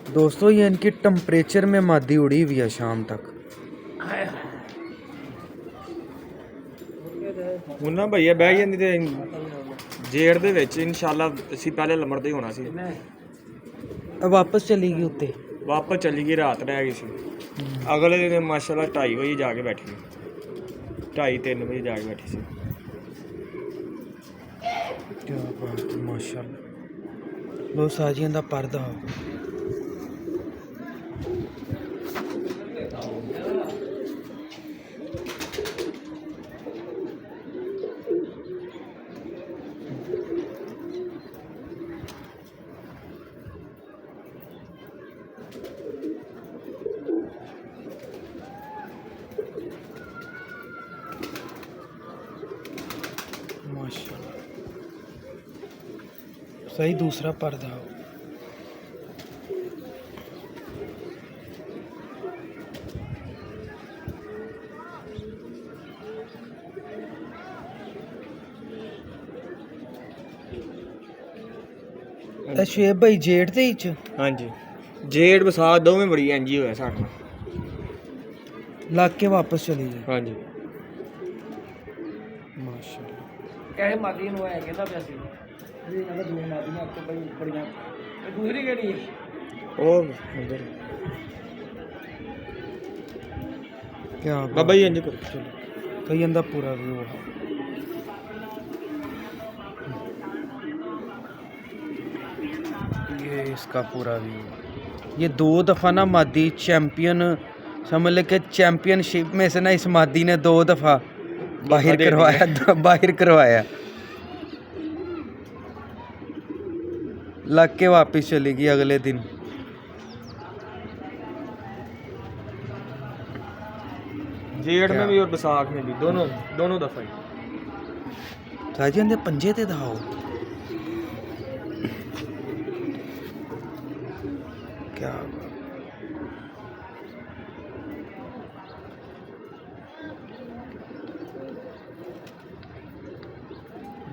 दोस्तों ये इनकी टेम्परेचर में मादी उड़ी हुई है शाम तक। ਹੁਣ ਨਾ ਭਈਆ ਬਹਿ ਜਾਂਦੀ ਤੇ ਜੇੜ ਦੇ ਵਿੱਚ ਇਨਸ਼ਾਅੱਲਾ ਅਸੀਂ ਪਹਿਲੇ ਨੰਬਰ ਤੇ ਹੀ ਹੋਣਾ ਸੀ। अब वापस चलेगी उत्ते। ਵਾਪਸ ਚਲੀ ਗਈ, ਰਾਤ ਰਹਿ ਗਈ ਸੀ। ਅਗਲੇ ਦਿਨ ਮਾਸ਼ਾਅੱਲਾ 2:30 ਵਜੇ ਜਾ ਕੇ ਬੈਠੀ, 2:30-3 ਵਜੇ ਜਾ ਕੇ ਬੈਠੀ ਸੀ। क्या बात है माशाल्लाह। लो साजियां दा पर्दा माशाल्लाह सही। दूसरा पर्दा हो। शुएब भाई जेठ दे विच ਹਾਂਜੀ ਜੇੜ ਵਿਸਾਖ ਦੋਵੇਂ ਬੜੀ ਇੰਜੀ ਹੋਇਆ ਸਾਡੇ ਨਾਲ। लग के वापस चली गई। ਹਾਂਜੀ माशाल्लाह। ਕਹੇ ਮਾਦੀ ਨੂੰ ਐ ਕਹਿੰਦਾ ਪਿਆ ਸੀ ਵੀ ਇਹਨਾਂ ਦੋ ਮਾਦੀਆਂ ਆਪਕੋ ਬੜੀ ਬੜੀਆਂ। ਇਹ ਦੂਸਰੀ ਕਿਹੜੀ ਹੈ? ਉਹ ਅੰਦਰ क्या ਬਾਬਾ ਜੀ ਇੰਜ ਕਰੋ। चलो कई अंदा पूरा व्यू है। ये इसका पूरा व्यू। ये 2 दफ़ा ना मादी चैम्पियन समझ ले कि चैम्पियनशिप में से ना इस मादी ने 2 दफ़ा बाहर दे करवाया, बाहर करवाया। लग के वापस चली गई अगले दिन। जेड़ में भी और विसाख में भी, दोनों दफा ही। साजियां दे पंजे ते दाओ। क्या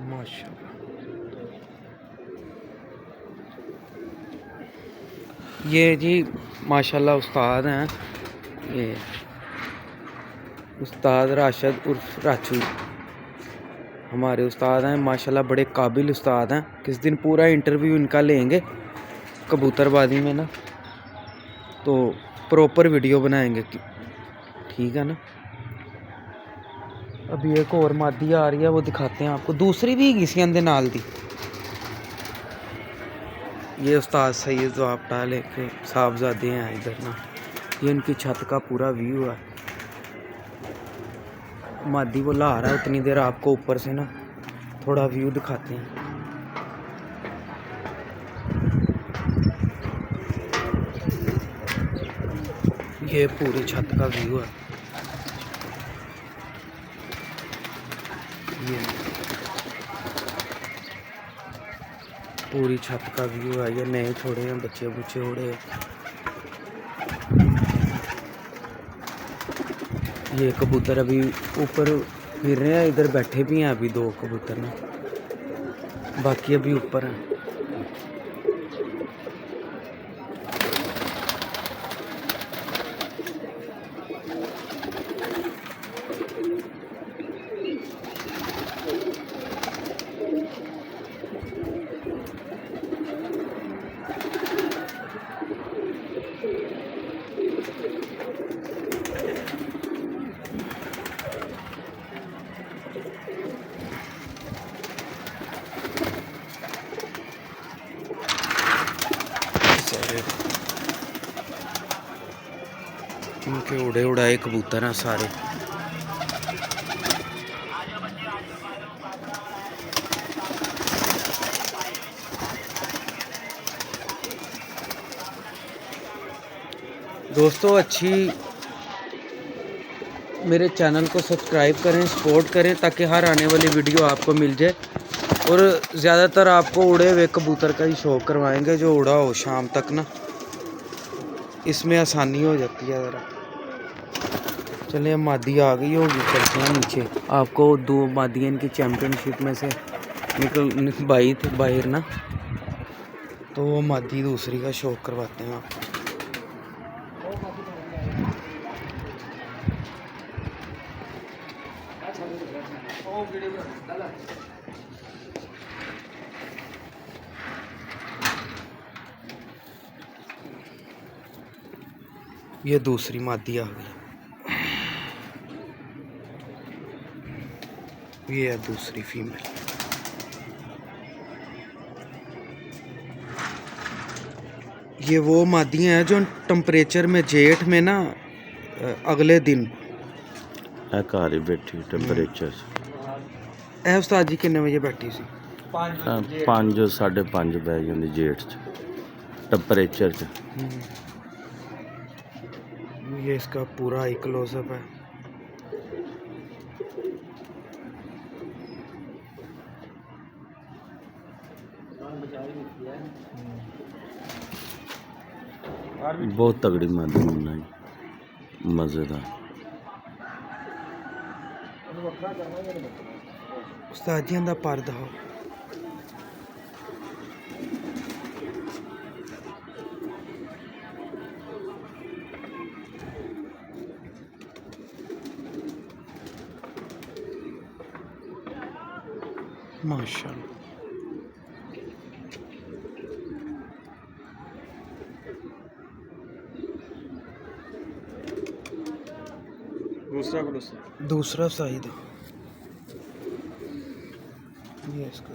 माशाल्लाह। ये जी माशाल्लाह उस्ताद हैं, ये उस्ताद राशिद उर्फ राचू हमारे उस्ताद हैं माशाल्लाह, बड़े काबिल उस्ताद हैं। किस दिन पूरा इंटरव्यू इनका लेंगे कबूतरबाजी में ना, तो प्रॉपर वीडियो बनाएंगे, ठीक है ना। अभी एक और मादी आ रही है, वो दिखाते हैं आपको। दूसरी भी किसी अंदर नाल दी। ये उस्ताद सैयद जवाब टाले के साहबजादे हैं इधर ना। ये इनकी छत का पूरा व्यू है। मादी वो ला रहा है, उतनी देर आपको ऊपर से ना थोड़ा व्यू दिखाते हैं। ये पूरी छत का व्यू है। ये पूरी छत का व्यू है। ये नए छोड़े हैं, बच्चे बुच्चे उड़े। ये कबूतर अभी ऊपर फिर रहे हैं, इधर बैठे भी हैं अभी 2 कबूतर ना, बाकी अभी ऊपर हैं। इनके उड़े उड़ाए कबूतर हैं सारे। दोस्तों अच्छी मेरे चैनल को सब्सक्राइब करें, सपोर्ट करें, ताकि हर आने वाली वीडियो आपको मिल जाए। और ज़्यादातर आपको उड़े हुए कबूतर का ही शौक करवाएंगे, जो उड़ा हो शाम तक ना, इसमें आसानी हो जाती है ज़रा। चलिए मादी आ गई होगी, चलते हैं नीचे। आपको 2 मादियाँ इनकी चैम्पियनशिप में से निकल बाई थे बाहर ना, तो वो मादी दूसरी का शौक करवाते हैं आपको। ये दूसरी मादी आ गई, ये है दूसरी फीमेल। ये वो मादियाँ हैं जो टेम्परेचर में जेठ में ना अगले दिन घर ही बैठी टेम्परेचर ए उस्ताद जी कितने बजे बैठी सी? 5 5:30 पै जाती जेठ च टेम्परेचर च। ये इसका पूरा ही क्लोजअप है। बहुत तगड़ी मादी मुन्ना जी, मज़ेदार। उस्ताद जी दा पर दिखाओ। माशाल्लाह। दूसरा दूसरा साइड ये इसका।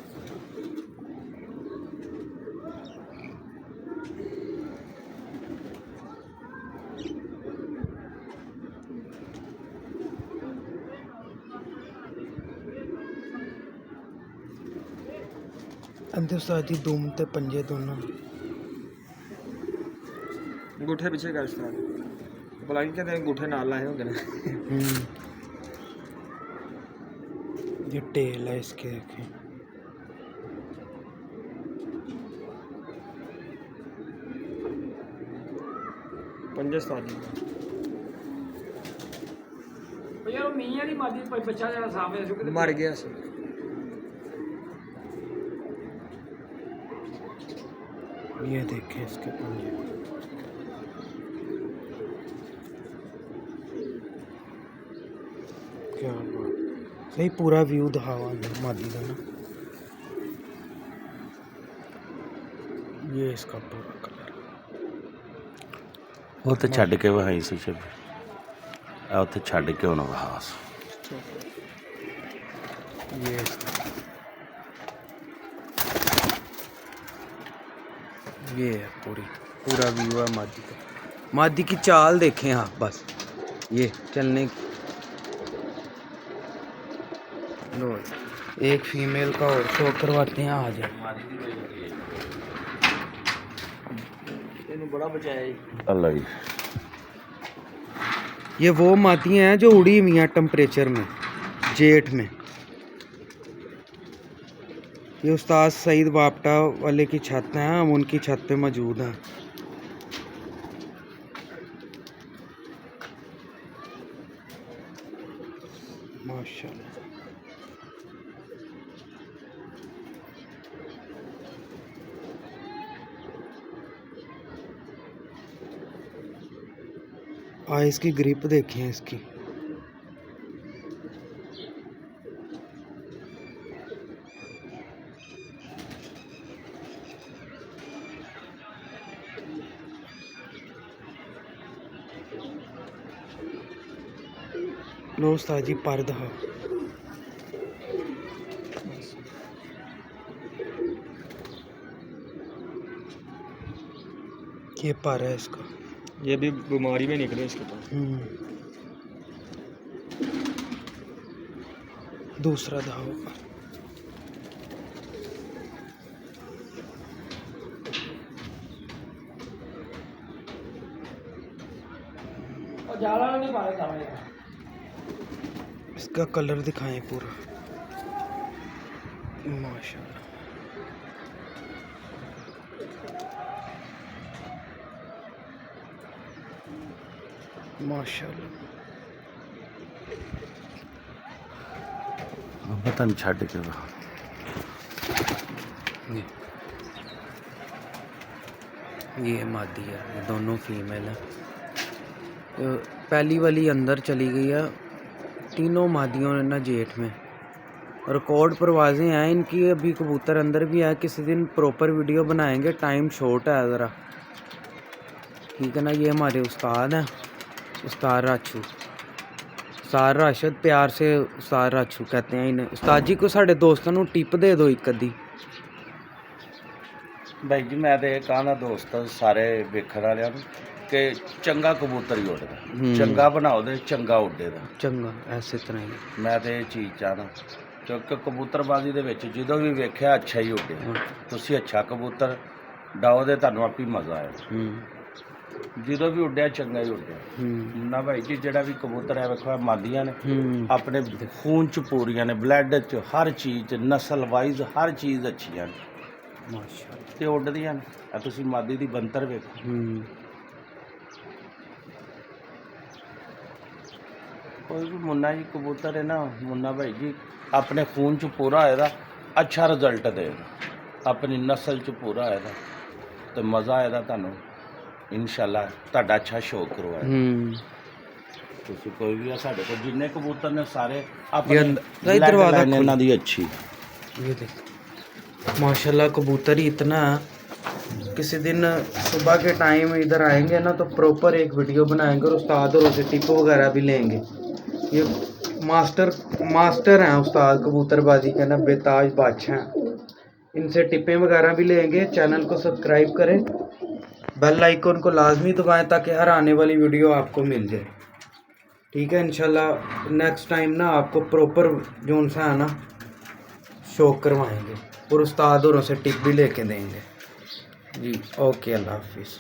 अंदर उस्ताद जी दुम ते पंजे दोनों अंगूठे पीछे कर स्टार्ट भला कि कहते अंगूठे नाल लाए होंगे ना। ये टेल है इसके, देखें। पंजे स्टार्ट यार वो मियां दी मादी बच्चा जरा साफ है जो मर गया सी। ये देखें इसके पंजे। क्या बात, सही पूरा व्यू दिखावा अंदर मादी का ना। ये इसका पूरा कलर वो तो छड़ के वहाई सी छवि उत्थे छड़ के होना वहास। ये इसका, ये है पूरा व्यू है मादी का। मादी की चाल देखें आप बस, ये चलने की। लो एक फीमेल का और शो करवाते हैं, आ जाए। बड़ा बचाया जी। अल्लाह जी। ये वो मादियाँ हैं जो उड़ी हुई हैं टेम्परेचर में जेठ में। ये उस्ताद सईद वापटा वाले की छत है, हम उनकी छत पे मौजूद हैं। माशाल्लाह। आइस की ग्रिप देखें इसकी। लो उस्ताद जी पर दिखाओ। ये पर है इसका। ये भी बीमारी में निकले इसके पास। दूसरा दाव और जाला नहीं पाए जावे इसका कलर दिखाएं पूरा, माशाल्लाह। माशाल्लाह। पता नहीं छड़ के ये मादी है, ये दोनों फीमेल है। तो पहली वाली अंदर चली गई है, तीनों मादियों ने ना जेठ में। रिकॉर्ड परवाज़ें हैं इनकी, अभी कबूतर अंदर भी है। किसी दिन प्रॉपर वीडियो बनाएंगे, टाइम शॉर्ट है ज़रा, ठीक है ना। ये हमारे उस्ताद हैं, उस्ताद राचू, उस्ताद राशिद, प्यार से उस्ताद राचू कहते हैं इन्हें। उस्ताद जी को साढ़े दोस्तों को टिप दे दो एक अद्धी। भाई जी मैं तो ये कहना दोस्त सारे वेखण वालियां नूं कि चंगा कबूतर ही उड़दा, चंगा बनाओ दे चंगा उड़ेगा। चंगा ऐसे तरह ही मैं तो ये चीज़ चाहना, क्योंकि कबूतरबाजी दे विच ਜਦੋਂ भी वेख्या अच्छा ही उड़े। तुसीं अच्छा कबूतर डाओ दे तुहानूं आपी मज़ा आएगा। ਜਦੋਂ भी उड्या चंगा ही उड्या। मुन्ना भाई जी जेड़ा भी कबूतर है वेखो मादियां ने अपने खून च पूरियां ने, ब्लड च हर चीज़ नस्ल वाइज हर चीज़ अच्छियां ने माशाल्लाह। ते उड्डदियां ने। आ तुसीं मादी दी बनतर वेखो। कोई भी मुन्ना जी कबूतर है ना, मुन्ना भाई जी अपने खून च पूरा होएगा, अच्छा रिजल्ट देगा। अपनी नस्ल च पूरा होएगा तो मज़ा आएगा तुहानूं इंशाल्लाह, तुहाडा अच्छा शौक करवाएगा। तुसीं कोई भी साढ़े को जिन्ने कबूतर ने सारे अपने दरवाज़ा इन्हां दी अच्छी। ये देख माशाल्लाह कबूतर ही इतना है। किसी दिन सुबह के टाइम इधर आएंगे ना तो प्रॉपर एक वीडियो बनाएंगे और उस्ताद और उसे टिप वगैरह भी लेंगे। ये मास्टर हैं उस्ताद कबूतरबाजी के ना, बेताज बादशाह हैं। इनसे टिपें वगैरह भी लेंगे। चैनल को सब्सक्राइब करें, बेल आइकन को लाजमी दबाएं ताकि हर आने वाली वीडियो आपको मिल जाए, ठीक है। इंशाल्लाह नेक्स्ट टाइम ना आपको प्रॉपर जोन सा है ना शौक करवाएंगे और उस्ताद औरों से टिप भी लेके देंगे जी। ओके, अल्लाह हाफिज़।